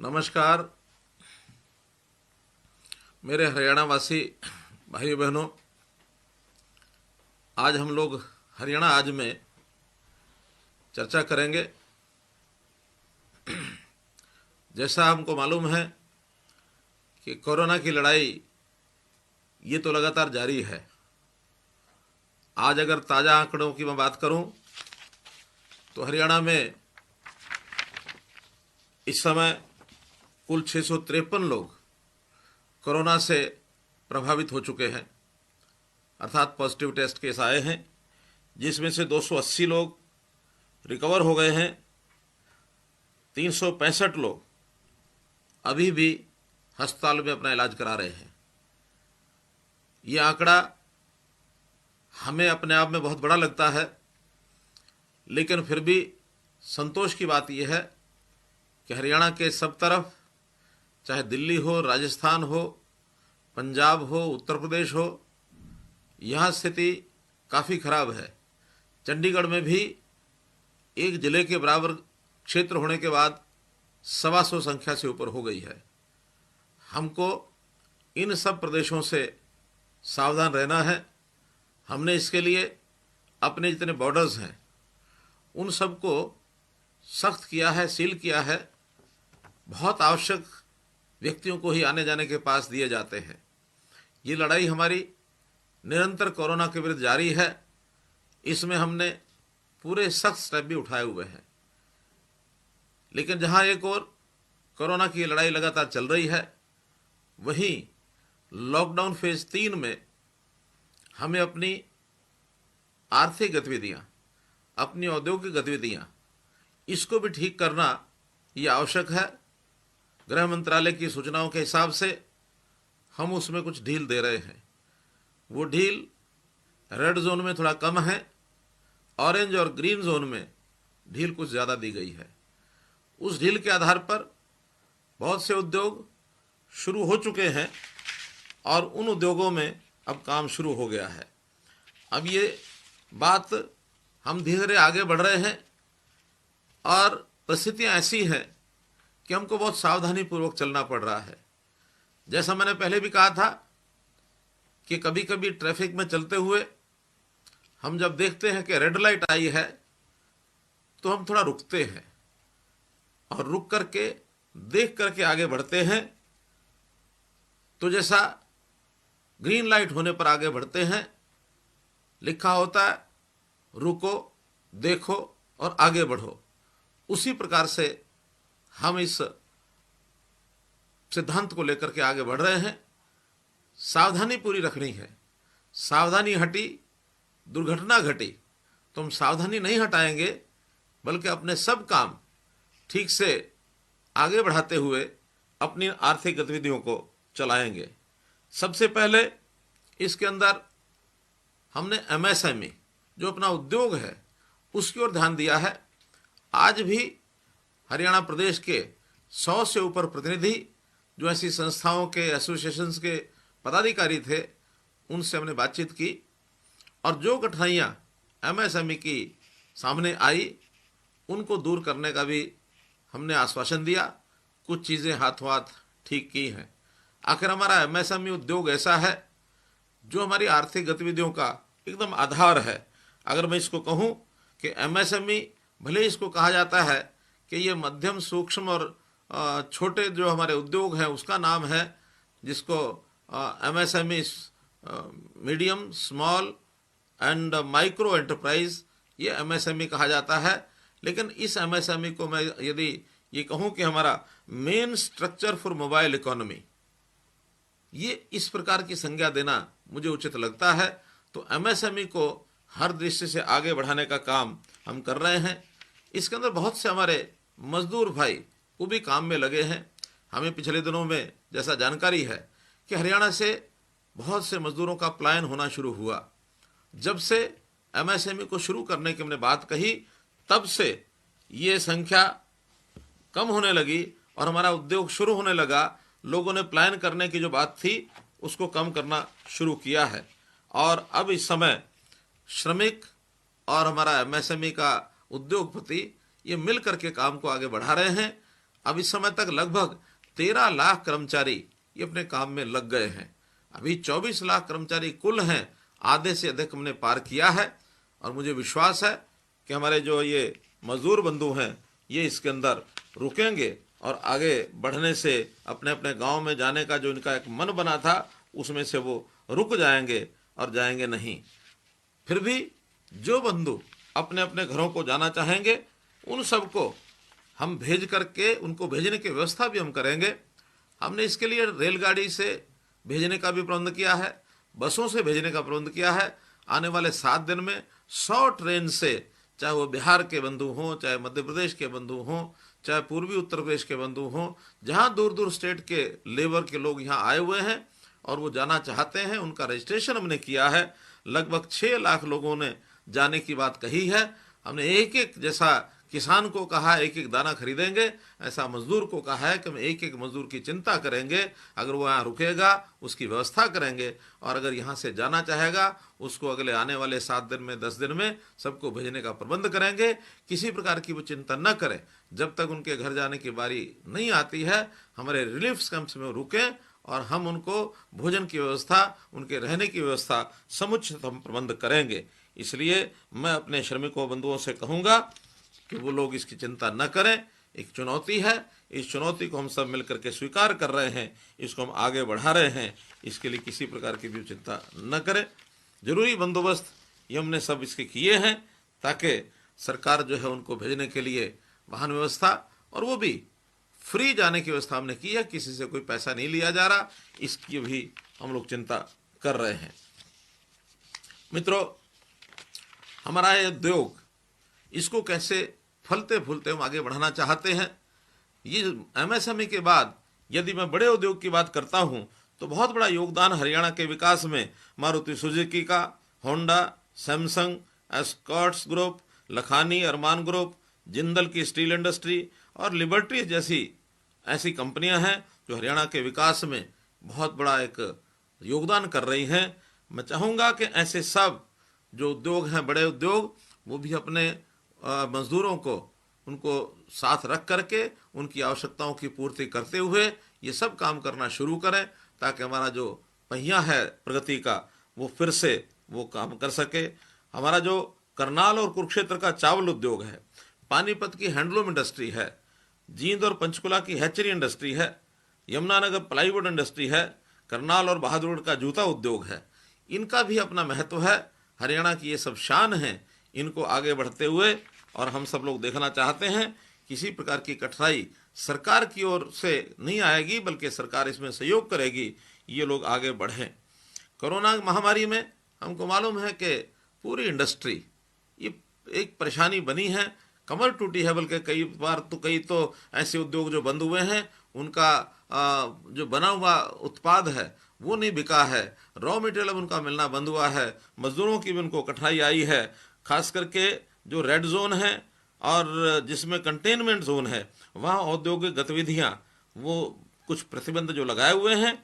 नमस्कार मेरे हरियाणा वासी भाइयों बहनों। आज हम लोग हरियाणा आज में चर्चा करेंगे। जैसा हमको मालूम है कि कोरोना की लड़ाई ये तो लगातार जारी है। आज अगर ताज़ा आंकड़ों की मैं बात करूं तो हरियाणा में इस समय कुल 653 लोग कोरोना से प्रभावित हो चुके हैं, अर्थात पॉजिटिव टेस्ट केस आए हैं, जिसमें से 280 लोग रिकवर हो गए हैं। 365 लोग अभी भी अस्पताल में अपना इलाज करा रहे हैं। ये आंकड़ा हमें अपने आप में बहुत बड़ा लगता है, लेकिन फिर भी संतोष की बात यह है कि हरियाणा के सब तरफ, चाहे दिल्ली हो, राजस्थान हो, पंजाब हो, उत्तर प्रदेश हो, यहाँ स्थिति काफ़ी खराब है। चंडीगढ़ में भी एक जिले के बराबर क्षेत्र होने के बाद 125 संख्या से ऊपर हो गई है। हमको इन सब प्रदेशों से सावधान रहना है। हमने इसके लिए अपने जितने बॉर्डर्स हैं उन सबको सख्त किया है, सील किया है। बहुत आवश्यक व्यक्तियों को ही आने जाने के पास दिए जाते हैं। ये लड़ाई हमारी निरंतर कोरोना के विरुद्ध जारी है। इसमें हमने पूरे सख्त स्टेप भी उठाए हुए हैं। लेकिन जहां एक और कोरोना की लड़ाई लगातार चल रही है, वहीं लॉकडाउन फेज 3 में हमें अपनी आर्थिक गतिविधियां, अपनी औद्योगिक गतिविधियां, इसको भी ठीक करना ये आवश्यक है। गृह मंत्रालय की सूचनाओं के हिसाब से हम उसमें कुछ ढील दे रहे हैं। वो ढील रेड जोन में थोड़ा कम है, ऑरेंज और ग्रीन जोन में ढील कुछ ज़्यादा दी गई है। उस ढील के आधार पर बहुत से उद्योग शुरू हो चुके हैं और उन उद्योगों में अब काम शुरू हो गया है। अब ये बात हम धीरे धीरे आगे बढ़ रहे हैं और परिस्थितियाँ ऐसी हैं कि हमको बहुत सावधानी पूर्वक चलना पड़ रहा है। जैसा मैंने पहले भी कहा था कि कभी कभी ट्रैफिक में चलते हुए हम जब देखते हैं कि रेड लाइट आई है तो हम थोड़ा रुकते हैं और रुक करके देख करके आगे बढ़ते हैं। तो जैसा ग्रीन लाइट होने पर आगे बढ़ते हैं, लिखा होता है रुको, देखो और आगे बढ़ो, उसी प्रकार से हम इस सिद्धांत को लेकर के आगे बढ़ रहे हैं। सावधानी पूरी रखनी है। सावधानी हटी दुर्घटना घटी। तो हम सावधानी नहीं हटाएंगे, बल्कि अपने सब काम ठीक से आगे बढ़ाते हुए अपनी आर्थिक गतिविधियों को चलाएंगे। सबसे पहले इसके अंदर हमने एमएसएमई, जो अपना उद्योग है, उसकी ओर ध्यान दिया है। आज भी हरियाणा प्रदेश के 100 से ऊपर प्रतिनिधि, जो ऐसी संस्थाओं के, एसोसिएशंस के पदाधिकारी थे, उनसे हमने बातचीत की और जो कठिनाइयाँ एमएसएमई की सामने आई उनको दूर करने का भी हमने आश्वासन दिया। कुछ चीज़ें हाथों हाथ ठीक की हैं। आखिर हमारा एमएसएमई उद्योग ऐसा है जो हमारी आर्थिक गतिविधियों का एकदम आधार है। अगर मैं इसको कहूँ कि एमएसएमई, भले इसको कहा जाता है कि ये मध्यम, सूक्ष्म और छोटे जो हमारे उद्योग हैं उसका नाम है, जिसको MSME, medium, small and micro enterprise, ये एमएसएमई कहा जाता है। लेकिन इस एमएसएमई को मैं यदि ये कहूँ कि हमारा main structure for mobile economy, ये इस प्रकार की संज्ञा देना मुझे उचित लगता है। तो एमएसएमई को हर दृष्टि से आगे बढ़ाने का काम हम कर रहे हैं। इसके अंदर बहुत से हमारे मजदूर भाई वो भी काम में लगे हैं। हमें पिछले दिनों में जैसा जानकारी है कि हरियाणा से बहुत से मजदूरों का पलायन होना शुरू हुआ। जब से एमएसएमई को शुरू करने की हमने बात कही, तब से ये संख्या कम होने लगी और हमारा उद्योग शुरू होने लगा। लोगों ने पलायन करने की जो बात थी उसको कम करना शुरू किया है और अब इस समय श्रमिक और हमारा एमएसएमई का उद्योगपति ये मिल करके काम को आगे बढ़ा रहे हैं अब इस समय तक लगभग 13 लाख कर्मचारी ये अपने काम में लग गए हैं। अभी 24 लाख कर्मचारी कुल हैं, आधे से अधिक हमने पार किया है। और मुझे विश्वास है कि हमारे जो ये मजदूर बंधु हैं ये इसके अंदर रुकेंगे और आगे बढ़ने से अपने अपने गांव में जाने का जो इनका एक मन बना था उसमें से वो रुक जाएंगे और जाएंगे नहीं। फिर भी जो बंधु अपने अपने घरों को जाना चाहेंगे उन सबको हम भेज करके उनको भेजने की व्यवस्था भी हम करेंगे। हमने इसके लिए रेलगाड़ी से भेजने का भी प्रबंध किया है, बसों से भेजने का प्रबंध किया है। आने वाले 7 दिन में 100 ट्रेन से, चाहे वो बिहार के बंधु हों, चाहे मध्य प्रदेश के बंधु हों, चाहे पूर्वी उत्तर प्रदेश के बंधु हों, जहाँ दूर दूर स्टेट के लेबर के लोग यहाँ आए हुए हैं और वो जाना चाहते हैं, उनका रजिस्ट्रेशन हमने किया है। लगभग 6 लाख लोगों ने जाने की बात कही है। हमने एक एक, जैसा किसान को कहा एक एक दाना खरीदेंगे, ऐसा मजदूर को कहा है कि हम एक एक मजदूर की चिंता करेंगे। अगर वो यहाँ रुकेगा उसकी व्यवस्था करेंगे, और अगर यहाँ से जाना चाहेगा उसको अगले आने वाले 7 दिन में 10 दिन में सबको भेजने का प्रबंध करेंगे। किसी प्रकार की वो चिंता न करें। जब तक उनके घर जाने की बारी नहीं आती है, हमारे रिलीफ कैंप्स में रुकें और हम उनको भोजन की व्यवस्था, उनके रहने की व्यवस्था समुचित हम प्रबंध करेंगे। इसलिए मैं अपने श्रमिकों बंधुओं से कहूँगा कि वो लोग इसकी चिंता न करें। एक चुनौती है, इस चुनौती को हम सब मिलकर के स्वीकार कर रहे हैं, इसको हम आगे बढ़ा रहे हैं। इसके लिए किसी प्रकार की भी चिंता न करें। जरूरी बंदोबस्त ये हमने सब इसके किए हैं ताकि सरकार जो है उनको भेजने के लिए वाहन व्यवस्था, और वो भी फ्री जाने की व्यवस्था हमने की है, किसी से कोई पैसा नहीं लिया जा रहा, इसकी भी हम लोग चिंता कर रहे हैं। मित्रों, हमारा ये उद्योग, इसको कैसे फलते फूलते हम आगे बढ़ाना चाहते हैं। ये एमएसएमई के बाद यदि मैं बड़े उद्योग की बात करता हूं तो बहुत बड़ा योगदान हरियाणा के विकास में मारुति सुजुकी का, Honda, Samsung, Escorts group, Lakhani Arman group, Jindal की स्टील इंडस्ट्री और लिबर्टी जैसी ऐसी कंपनियां हैं जो हरियाणा के विकास में बहुत बड़ा एक योगदान कर रही हैं। मैं चाहूँगा कि ऐसे सब जो उद्योग हैं, बड़े उद्योग, वो भी अपने मजदूरों को, उनको साथ रख करके उनकी आवश्यकताओं की पूर्ति करते हुए ये सब काम करना शुरू करें, ताकि हमारा जो पहिया है प्रगति का वो फिर से वो काम कर सके। हमारा जो करनाल और कुरुक्षेत्र का चावल उद्योग है, पानीपत की हैंडलूम इंडस्ट्री है, जींद और पंचकुला की हैचरी इंडस्ट्री है, यमुनानगर प्लाईवुड इंडस्ट्री है, करनाल और बहादुरगढ़ का जूता उद्योग है, इनका भी अपना महत्व है। हरियाणा की ये सब शान है, इनको आगे बढ़ते हुए, और हम सब लोग देखना चाहते हैं किसी प्रकार की कठिनाई सरकार की ओर से नहीं आएगी, बल्कि सरकार इसमें सहयोग करेगी, ये लोग आगे बढ़ें। कोरोना महामारी में हमको मालूम है कि पूरी इंडस्ट्री ये एक परेशानी बनी है, कमर टूटी है, बल्कि कई बार तो कई तो ऐसे उद्योग जो बंद हुए हैं उनका जो बना हुआ उत्पाद है वो नहीं बिका है, रॉ मटेरियल अब उनका मिलना बंद हुआ है, मजदूरों की भी उनको कठिनाई आई है। खास करके जो रेड जोन है और जिसमें कंटेनमेंट जोन है, वहाँ औद्योगिक गतिविधियाँ वो कुछ प्रतिबंध जो लगाए हुए हैं,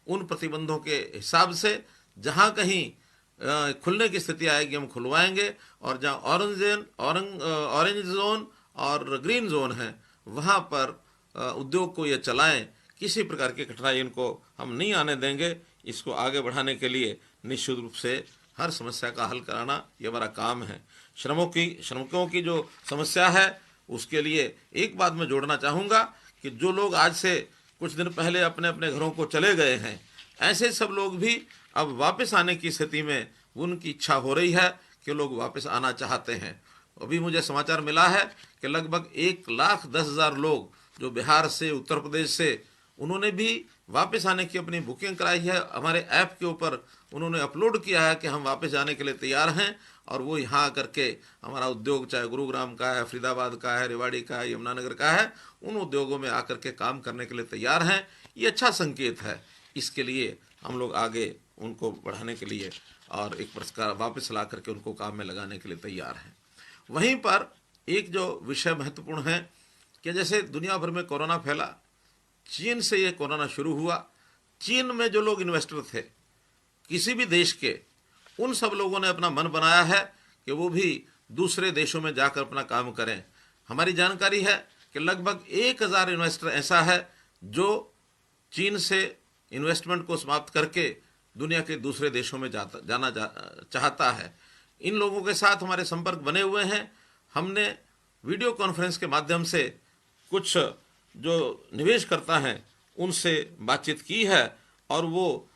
उन प्रतिबंधों के हिसाब से जहाँ कहीं खुलने की स्थिति आएगी हम खुलवाएंगे, और जहाँ ऑरेंज जोन और ग्रीन जोन है वहाँ पर उद्योग को ये चलाएं। किसी प्रकार की कठिनाई इनको हम नहीं आने देंगे। इसको आगे बढ़ाने के लिए निश्चित रूप से हर समस्या का हल कराना ये हमारा काम है। श्रमिकों की जो समस्या है उसके लिए एक बात मैं जोड़ना चाहूँगा कि जो लोग आज से कुछ दिन पहले अपने अपने घरों को चले गए हैं, ऐसे सब लोग भी अब वापस आने की स्थिति में उनकी इच्छा हो रही है कि लोग वापस आना चाहते हैं। अभी मुझे समाचार मिला है कि लगभग 1,10,000 लोग जो बिहार से, उत्तर प्रदेश से, उन्होंने भी वापस आने की अपनी बुकिंग कराई है। हमारे ऐप के ऊपर उन्होंने अपलोड किया है कि हम वापस जाने के लिए तैयार हैं, और वो यहाँ आकर के हमारा उद्योग चाहे गुरुग्राम का है, फरीदाबाद का है, रेवाड़ी का है, यमुनानगर का है, उन उद्योगों में आकर के काम करने के लिए तैयार हैं। ये अच्छा संकेत है। इसके लिए हम लोग आगे उनको बढ़ाने के लिए और एक पुरस्कार वापस ला करके उनको काम में लगाने के लिए तैयार हैं। वहीं पर एक जो विषय महत्वपूर्ण है कि जैसे दुनिया भर में कोरोना फैला, चीन से ये कोरोना शुरू हुआ। चीन में जो लोग इन्वेस्टर थे किसी भी देश के, उन सब लोगों ने अपना मन बनाया है कि वो भी दूसरे देशों में जाकर अपना काम करें। हमारी जानकारी है कि लगभग 1000 इन्वेस्टर ऐसा है जो चीन से इन्वेस्टमेंट को समाप्त करके दुनिया के दूसरे देशों में जाना चाहता है। इन लोगों के साथ हमारे संपर्क बने हुए हैं। हमने वीडियो कॉन्फ्रेंस के माध्यम से कुछ जो निवेश करता है उनसे बातचीत की है, और वो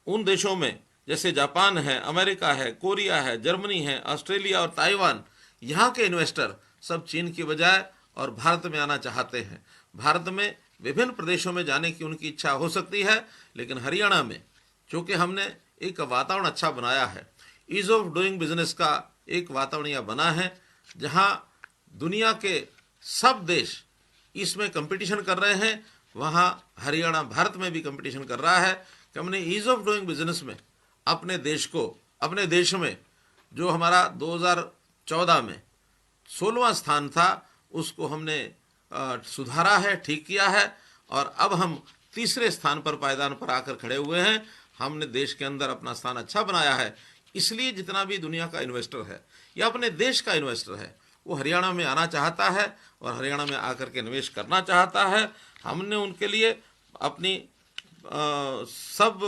उन देशों में जैसे जापान है, अमेरिका है, कोरिया है, जर्मनी है, ऑस्ट्रेलिया और ताइवान, यहाँ के इन्वेस्टर सब चीन की बजाय और भारत में आना चाहते हैं। भारत में विभिन्न प्रदेशों में जाने की उनकी इच्छा हो सकती है, लेकिन हरियाणा में चूँकि हमने एक वातावरण अच्छा बनाया है, ईज ऑफ डूइंग बिजनेस का एक वातावरण यह बना है जहाँ दुनिया के सब देश इसमें कंपटीशन कर रहे हैं, वहाँ हरियाणा भारत में भी कंपटीशन कर रहा है कि हमने ईज ऑफ डूइंग बिजनेस में अपने देश में जो हमारा 2014 में 16वां स्थान था उसको हमने सुधारा है, ठीक किया है, और अब हम तीसरे स्थान पर पायदान पर आकर खड़े हुए हैं। हमने देश के अंदर अपना स्थान अच्छा बनाया है। इसलिए जितना भी दुनिया का इन्वेस्टर है या अपने देश का इन्वेस्टर है वो हरियाणा में आना चाहता है और हरियाणा में आकर के निवेश करना चाहता है। हमने उनके लिए अपनी सब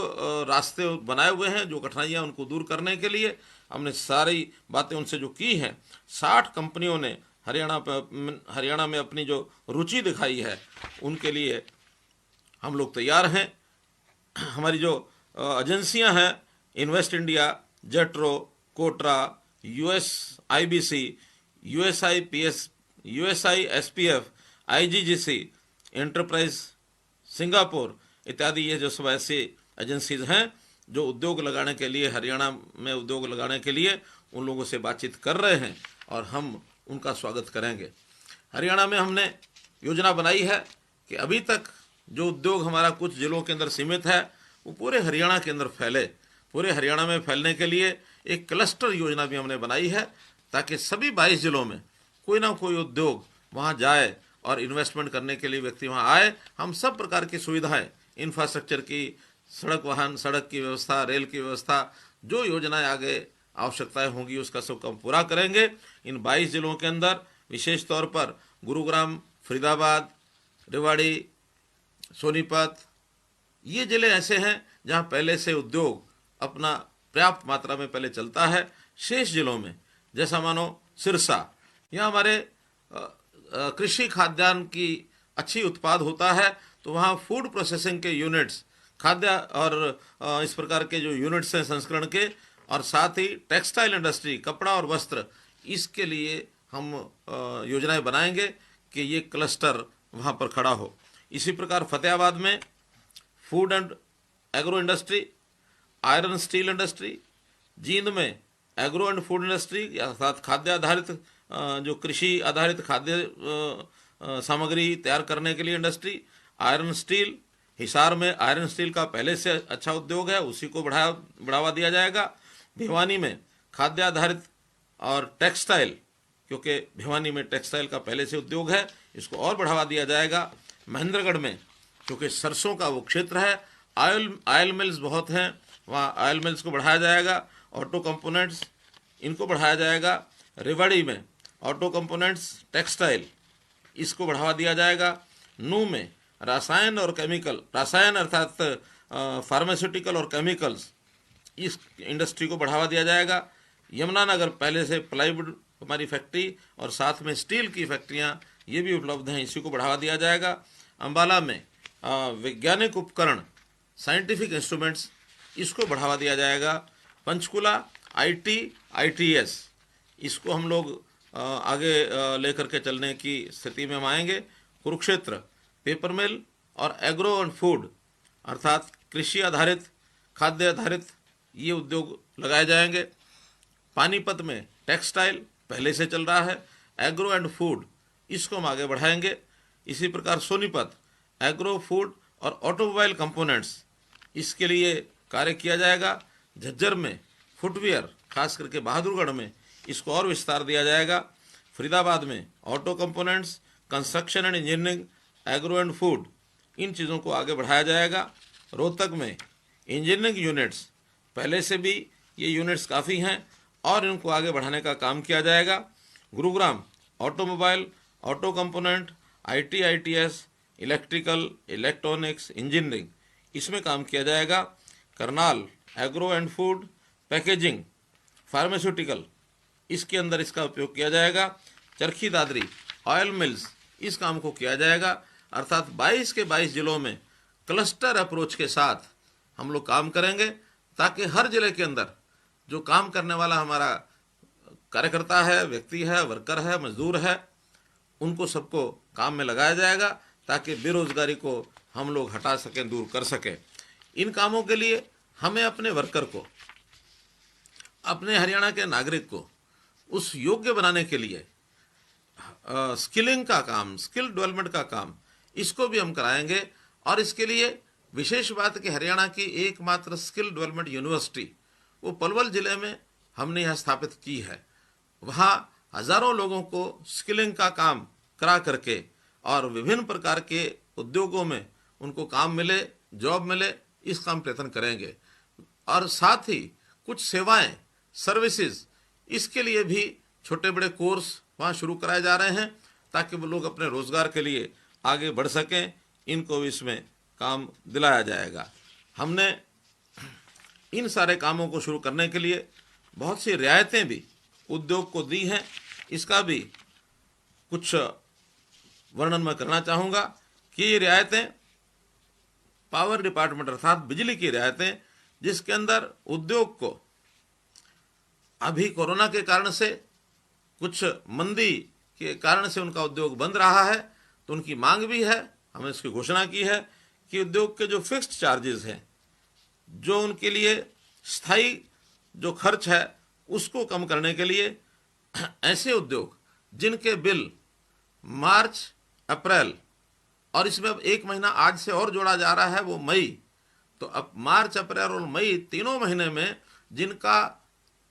रास्ते बनाए हुए हैं, जो कठिनाइयाँ उनको दूर करने के लिए हमने सारी बातें उनसे जो की हैं। 60 कंपनियों ने हरियाणा में अपनी जो रुचि दिखाई है उनके लिए हम लोग तैयार हैं। हमारी जो एजेंसियां हैं, इन्वेस्ट इंडिया, जेट्रो, कोटरा, USIBC, USIPS, USISPF, IGGC, enterprise Singapore इत्यादि, ये जो सब ऐसी एजेंसीज हैं जो उद्योग लगाने के लिए, हरियाणा में उद्योग लगाने के लिए उन लोगों से बातचीत कर रहे हैं और हम उनका स्वागत करेंगे। हरियाणा में हमने योजना बनाई है कि अभी तक जो उद्योग हमारा कुछ जिलों के अंदर सीमित है वो पूरे हरियाणा के अंदर फैले। पूरे हरियाणा में फैलने के लिए एक क्लस्टर योजना भी हमने बनाई है ताकि सभी 22 जिलों में कोई ना कोई उद्योग वहाँ जाए और इन्वेस्टमेंट करने के लिए व्यक्ति वहाँ आए। हम सब प्रकार की सुविधाएं, इंफ्रास्ट्रक्चर की, सड़क की व्यवस्था, रेल की व्यवस्था, जो योजनाएं आगे आवश्यकताएं होंगी उसका सब काम पूरा करेंगे। इन 22 जिलों के अंदर विशेष तौर पर गुरुग्राम, फरीदाबाद, रेवाड़ी, सोनीपत, ये जिले ऐसे हैं जहां पहले से उद्योग अपना पर्याप्त मात्रा में पहले चलता है। शेष जिलों में जैसा मानो सिरसा, यहाँ हमारे कृषि खाद्यान्न की अच्छी उत्पाद होता है, तो वहाँ फूड प्रोसेसिंग के यूनिट्स, खाद्य और इस प्रकार के जो यूनिट्स हैं संस्करण के, और साथ ही टेक्सटाइल इंडस्ट्री, कपड़ा और वस्त्र, इसके लिए हम योजनाएं बनाएंगे कि ये क्लस्टर वहाँ पर खड़ा हो। इसी प्रकार फतेहाबाद में food and agro industry, iron steel industry, Jind में एग्रो एंड फूड इंडस्ट्री अर्थात खाद्य आधारित जो कृषि आधारित खाद्य सामग्री तैयार करने के लिए इंडस्ट्री, आयरन स्टील, हिसार में आयरन स्टील का पहले से अच्छा उद्योग है, उसी को बढ़ावा दिया जाएगा। भिवानी में खाद्य आधारित और टेक्सटाइल, क्योंकि भिवानी में टेक्सटाइल का पहले से उद्योग है, इसको और बढ़ावा दिया जाएगा। महेंद्रगढ़ में क्योंकि सरसों का वो क्षेत्र है, ऑयल मिल्स बहुत हैं, वहाँ ऑयल मिल्स को बढ़ाया जाएगा। ऑटो कंपोनेंट्स, इनको बढ़ाया जाएगा। रेवाड़ी में ऑटो कंपोनेंट्स, टेक्सटाइल, इसको बढ़ावा दिया जाएगा। नूह में रसायन और केमिकल, रसायन अर्थात फार्मास्यूटिकल और केमिकल्स, इस इंडस्ट्री को बढ़ावा दिया जाएगा। यमुनानगर पहले से प्लाईवुड हमारी फैक्ट्री और साथ में स्टील की फैक्ट्रियाँ ये भी उपलब्ध हैं, इसी को बढ़ावा दिया जाएगा। अम्बाला में वैज्ञानिक उपकरण, साइंटिफिक इंस्ट्रूमेंट्स, इसको बढ़ावा दिया जाएगा। पंचकुला ITS, इसको हम लोग आगे लेकर के चलने की स्थिति में हम आएंगे। कुरुक्षेत्र पेपर मिल और एग्रो एंड फूड अर्थात कृषि आधारित, खाद्य आधारित ये उद्योग लगाए जाएंगे। पानीपत में टेक्सटाइल पहले से चल रहा है, एग्रो एंड फूड इसको हम आगे बढ़ाएंगे। इसी प्रकार सोनीपत एग्रो, फूड और ऑटोमोबाइल कंपोनेंट्स, इसके लिए कार्य किया जाएगा। झज्जर में फुटवियर, खास करके बहादुरगढ़ में इसको और विस्तार दिया जाएगा। फरीदाबाद में auto components, construction and engineering, agro and food, इन चीज़ों को आगे बढ़ाया जाएगा। रोहतक में इंजीनियरिंग यूनिट्स, पहले से भी ये यूनिट्स काफ़ी हैं और इनको आगे बढ़ाने का काम किया जाएगा। Gurugram automobile, auto component IT, ITS, electrical, electronics, engineering, इसमें काम किया जाएगा। Karnal agro and food, packaging, pharmaceutical, इसके अंदर इसका उपयोग किया जाएगा। चरखी दादरी, ऑयल मिल्स, इस काम को किया जाएगा। अर्थात 22 के 22 जिलों में क्लस्टर अप्रोच के साथ हम लोग काम करेंगे, ताकि हर जिले के अंदर जो काम करने वाला हमारा कार्यकर्ता है, व्यक्ति है, वर्कर है, मजदूर है, उनको सबको काम में लगाया जाएगा, ताकि बेरोजगारी को हम लोग हटा सकें, दूर कर सकें। इन कामों के लिए हमें अपने वर्कर को, अपने हरियाणा के नागरिक को उस योग्य बनाने के लिए स्किलिंग का काम, स्किल डेवलपमेंट का काम, इसको भी हम कराएंगे। और इसके लिए विशेष बात कि हरियाणा की एकमात्र स्किल डेवलपमेंट यूनिवर्सिटी वो पलवल जिले में हमने यहाँ स्थापित की है। वहाँ हजारों लोगों को स्किलिंग का काम करा करके और विभिन्न प्रकार के उद्योगों में उनको काम मिले, जॉब मिले, इस काम प्रयत्न करेंगे। और साथ ही कुछ सेवाएं, सर्विसेज, इसके लिए भी छोटे बड़े कोर्स वहाँ शुरू कराए जा रहे हैं, ताकि वो लोग अपने रोजगार के लिए आगे बढ़ सकें। इनको भी इसमें काम दिलाया जाएगा। हमने इन सारे कामों को शुरू करने के लिए बहुत सी रियायतें भी उद्योग को दी हैं। इसका भी कुछ वर्णन मैं करना चाहूँगा कि ये रियायतें पावर डिपार्टमेंट अर्थात बिजली की रियायतें, जिसके अंदर उद्योग को अभी कोरोना के कारण से, कुछ मंदी के कारण से उनका उद्योग बंद रहा है, तो उनकी मांग भी है, हमने इसकी घोषणा की है कि उद्योग के जो फिक्स्ड चार्जेस हैं, जो उनके लिए स्थायी जो खर्च है, उसको कम करने के लिए ऐसे उद्योग जिनके बिल मार्च, अप्रैल और इसमें अब एक महीना आज से और जोड़ा जा रहा है, वो मई, तो अब मार्च, अप्रैल और मई तीनों महीने में जिनका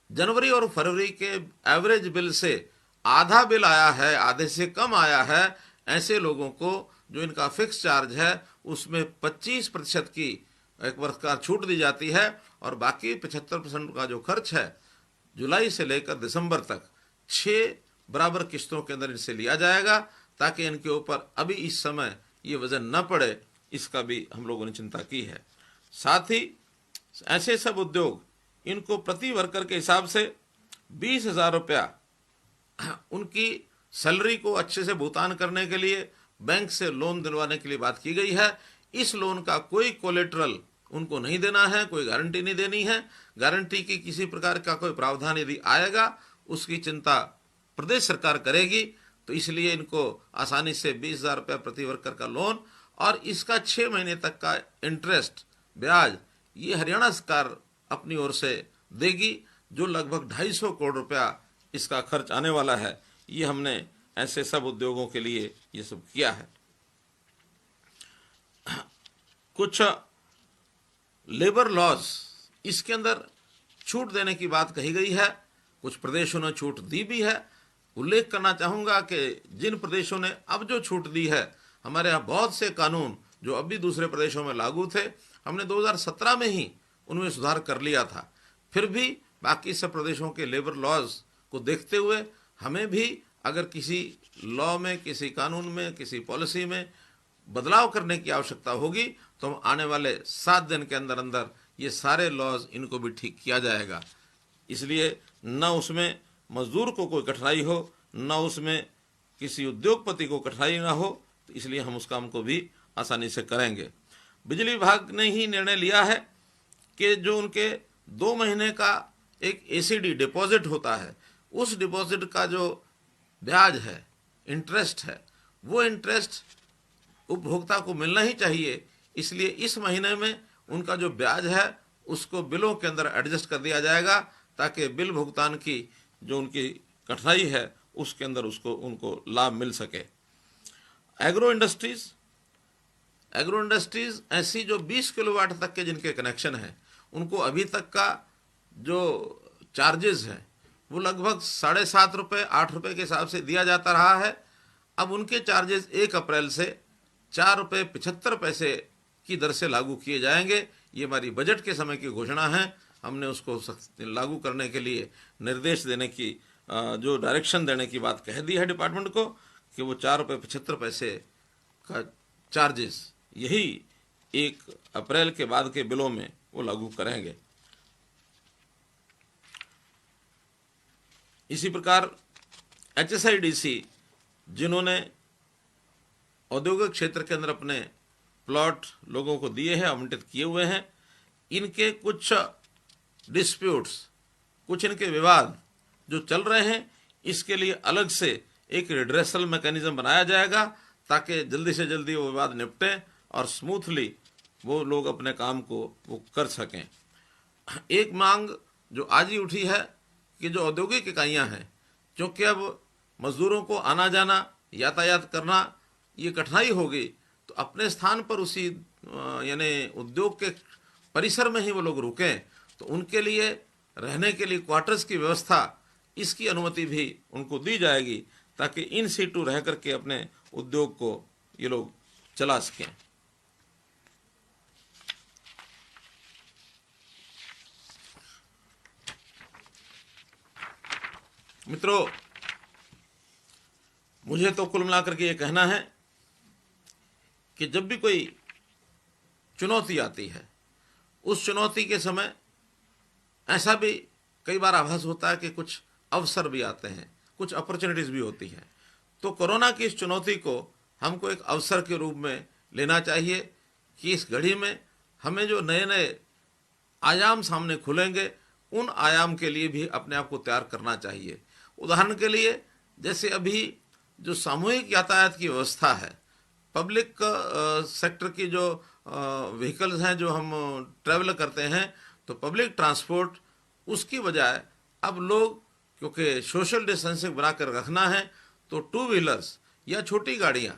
जनवरी और फरवरी के एवरेज बिल से आधा बिल आया है, आधे से कम आया है, ऐसे लोगों को जो इनका फिक्स चार्ज है उसमें 25% की एक वर्ष का छूट दी जाती है, और बाकी 75% का जो खर्च है जुलाई से लेकर दिसंबर तक 6 बराबर किस्तों के अंदर इनसे लिया जाएगा, ताकि इनके ऊपर अभी इस समय ये वजन न पड़े। इसका भी हम लोगों ने चिंता की है। साथ ही ऐसे सब उद्योग, इनको प्रति वर्कर के हिसाब से 20,000 रुपया उनकी सैलरी को अच्छे से भुगतान करने के लिए बैंक से लोन दिलवाने के लिए बात की गई है। इस लोन का कोई कोलेटरल उनको नहीं देना है, कोई गारंटी नहीं देनी है। गारंटी की किसी प्रकार का कोई प्रावधान यदि आएगा, उसकी चिंता प्रदेश सरकार करेगी। तो इसलिए इनको आसानी से 20,000 रुपया प्रति वर्कर का लोन, और इसका 6 महीने तक का इंटरेस्ट, ब्याज, ये हरियाणा सरकार अपनी ओर से देगी, जो लगभग 250 करोड़ रुपया इसका खर्च आने वाला है। ये हमने ऐसे सब उद्योगों के लिए ये सब किया है। कुछ लेबर लॉज, इसके अंदर छूट देने की बात कही गई है, कुछ प्रदेशों ने छूट दी भी है। उल्लेख करना चाहूँगा कि जिन प्रदेशों ने अब जो छूट दी है, हमारे यहाँ बहुत से कानून जो अभी दूसरे प्रदेशों में लागू थे, हमने 2017 में ही उनमें सुधार कर लिया था। फिर भी बाकी सब प्रदेशों के लेबर लॉज को देखते हुए हमें भी अगर किसी लॉ में, किसी कानून में, किसी पॉलिसी में बदलाव करने की आवश्यकता होगी, तो हम आने वाले 7 दिन के अंदर अंदर ये सारे लॉज, इनको भी ठीक किया जाएगा। इसलिए न उसमें मजदूर को कोई कठिनाई हो, न उसमें किसी उद्योगपति को कठिनाई ना हो, तो इसलिए हम उस काम को भी आसानी से करेंगे। बिजली विभाग ने ही निर्णय लिया है कि जो उनके 2 महीने का एक एसीडी डिपॉजिट होता है, उस डिपॉजिट का जो ब्याज है, इंटरेस्ट है, वो इंटरेस्ट उपभोक्ता को मिलना ही चाहिए। इसलिए इस महीने में उनका जो ब्याज है उसको बिलों के अंदर एडजस्ट कर दिया जाएगा, ताकि बिल भुगतान की जो उनकी कठिनाई है उसके अंदर उनको लाभ मिल सके। एग्रो इंडस्ट्रीज ऐसी जो 20 किलोवाट तक के जिनके कनेक्शन हैं, उनको अभी तक का जो चार्जेस हैं वो लगभग 7.5 रुपये, 8 रुपये के हिसाब से दिया जाता रहा है। अब उनके चार्जेस 1 अप्रैल से 4 रुपये 75 पैसे की दर से लागू किए जाएंगे। ये हमारी बजट के समय की घोषणा है। हमने उसको लागू करने के लिए निर्देश देने की, जो डायरेक्शन देने की बात कह दी है डिपार्टमेंट को, कि वो 4 रुपये 75 पैसे का चार्जेस यही 1 अप्रैल के बाद के बिलों में वो लागू करेंगे। इसी प्रकार HSIDC जिन्होंने औद्योगिक क्षेत्र के अंदर अपने प्लॉट लोगों को दिए हैं, आवंटित किए हुए हैं, इनके कुछ डिस्प्यूट्स, कुछ इनके विवाद जो चल रहे हैं, इसके लिए अलग से एक रिड्रेसल मैकेनिज्म बनाया जाएगा ताकि जल्दी से जल्दी वो विवाद निपटे और स्मूथली वो लोग अपने काम को वो कर सकें। एक मांग जो आज ही उठी है कि जो औद्योगिक इकाइयां हैं, क्योंकि अब मजदूरों को आना जाना, यातायात करना ये कठिनाई होगी, तो अपने स्थान पर उसी यानी उद्योग के परिसर में ही वो लोग रुकें, तो उनके लिए रहने के लिए क्वार्टर्स की व्यवस्था, इसकी अनुमति भी उनको दी जाएगी ताकि इन सीटू रह करके अपने उद्योग को ये लोग चला सकें। मित्रों, मुझे तो कुल मिलाकर के ये कहना है कि जब भी कोई चुनौती आती है, उस चुनौती के समय ऐसा भी कई बार आभास होता है कि कुछ अवसर भी आते हैं, कुछ अपॉर्चुनिटीज भी होती हैं। तो कोरोना की इस चुनौती को हमको एक अवसर के रूप में लेना चाहिए कि इस घड़ी में हमें जो नए नए आयाम सामने खुलेंगे, उन आयाम के लिए भी अपने आप को तैयार करना चाहिए। उदाहरण के लिए जैसे अभी जो सामूहिक यातायात की व्यवस्था है, पब्लिक सेक्टर की जो व्हीकल्स हैं जो हम ट्रैवल करते हैं, तो पब्लिक ट्रांसपोर्ट उसकी बजाय अब लोग क्योंकि सोशल डिस्टेंसिंग बनाकर रखना है, तो 2 व्हीलर्स या छोटी गाड़ियां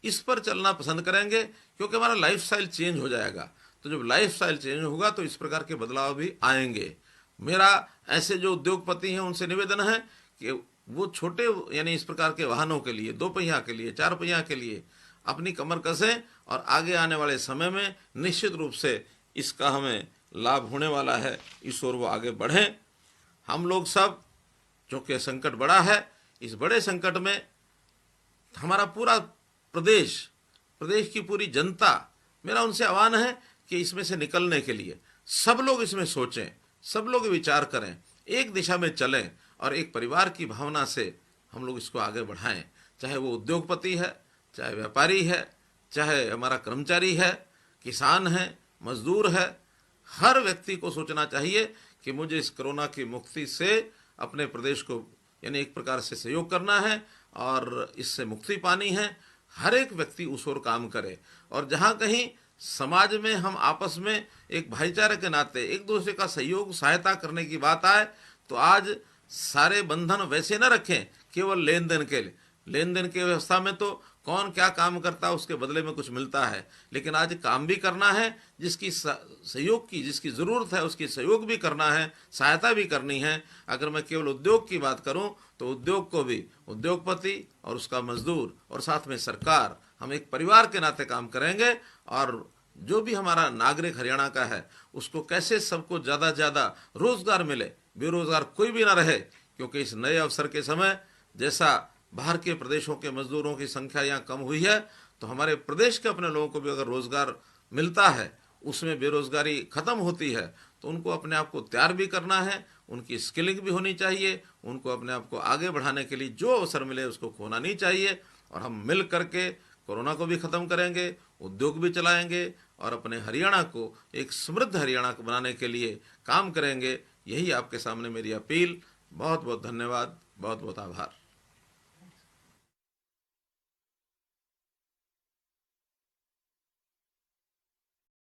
इस पर चलना पसंद करेंगे, क्योंकि हमारा लाइफस्टाइल चेंज हो जाएगा। तो जब लाइफस्टाइल चेंज होगा तो इस प्रकार के बदलाव भी आएंगे। मेरा ऐसे जो उद्योगपति हैं उनसे निवेदन है कि वो छोटे यानी इस प्रकार के वाहनों के लिए, 2 पहिया के लिए, 4 पहिया के लिए अपनी कमर कसें और आगे आने वाले समय में निश्चित रूप से इसका हमें लाभ होने वाला है, इस ओर वो आगे बढ़ें। हम लोग सब, चूँकि संकट बड़ा है, इस बड़े संकट में हमारा पूरा प्रदेश की पूरी जनता, मेरा उनसे आह्वान है कि इसमें से निकलने के लिए सब लोग इसमें सोचें, सब लोग विचार करें, एक दिशा में चलें और एक परिवार की भावना से हम लोग इसको आगे बढ़ाएं। चाहे वो उद्योगपति है, चाहे व्यापारी है, चाहे हमारा कर्मचारी है, किसान है, मजदूर है, हर व्यक्ति को सोचना चाहिए कि मुझे इस कोरोना की मुक्ति से अपने प्रदेश को यानी एक प्रकार से सहयोग करना है और इससे मुक्ति पानी है। हर एक व्यक्ति उस ओर काम करे और जहाँ कहीं समाज में हम आपस में एक भाईचारे के नाते एक दूसरे का सहयोग सहायता करने की बात आए, तो आज सारे बंधन वैसे न रखें केवल लेन देन के लिए। लेन देन की व्यवस्था में तो कौन क्या काम करता है उसके बदले में कुछ मिलता है, लेकिन आज काम भी करना है, जिसकी सहयोग की जिसकी ज़रूरत है उसकी सहयोग भी करना है, सहायता भी करनी है। अगर मैं केवल उद्योग की बात करूं तो उद्योग को भी उद्योगपति और उसका मजदूर और साथ में सरकार, हम एक परिवार के नाते काम करेंगे और जो भी हमारा नागरिक हरियाणा का है उसको कैसे सबको ज़्यादा से ज़्यादा रोजगार मिले, बेरोजगार कोई भी ना रहे। क्योंकि इस नए अवसर के समय जैसा बाहर के प्रदेशों के मजदूरों की संख्या यहाँ कम हुई है, तो हमारे प्रदेश के अपने लोगों को भी अगर रोजगार मिलता है, उसमें बेरोजगारी खत्म होती है, तो उनको अपने आप को तैयार भी करना है, उनकी स्किलिंग भी होनी चाहिए, उनको अपने आप को आगे बढ़ाने के लिए जो अवसर मिले उसको खोना नहीं चाहिए। और हम मिल करके कोरोना को भी ख़त्म करेंगे, उद्योग भी चलाएंगे और अपने हरियाणा को एक समृद्ध हरियाणा को बनाने के लिए काम करेंगे। यही आपके सामने मेरी अपील। बहुत बहुत धन्यवाद, बहुत बहुत आभार।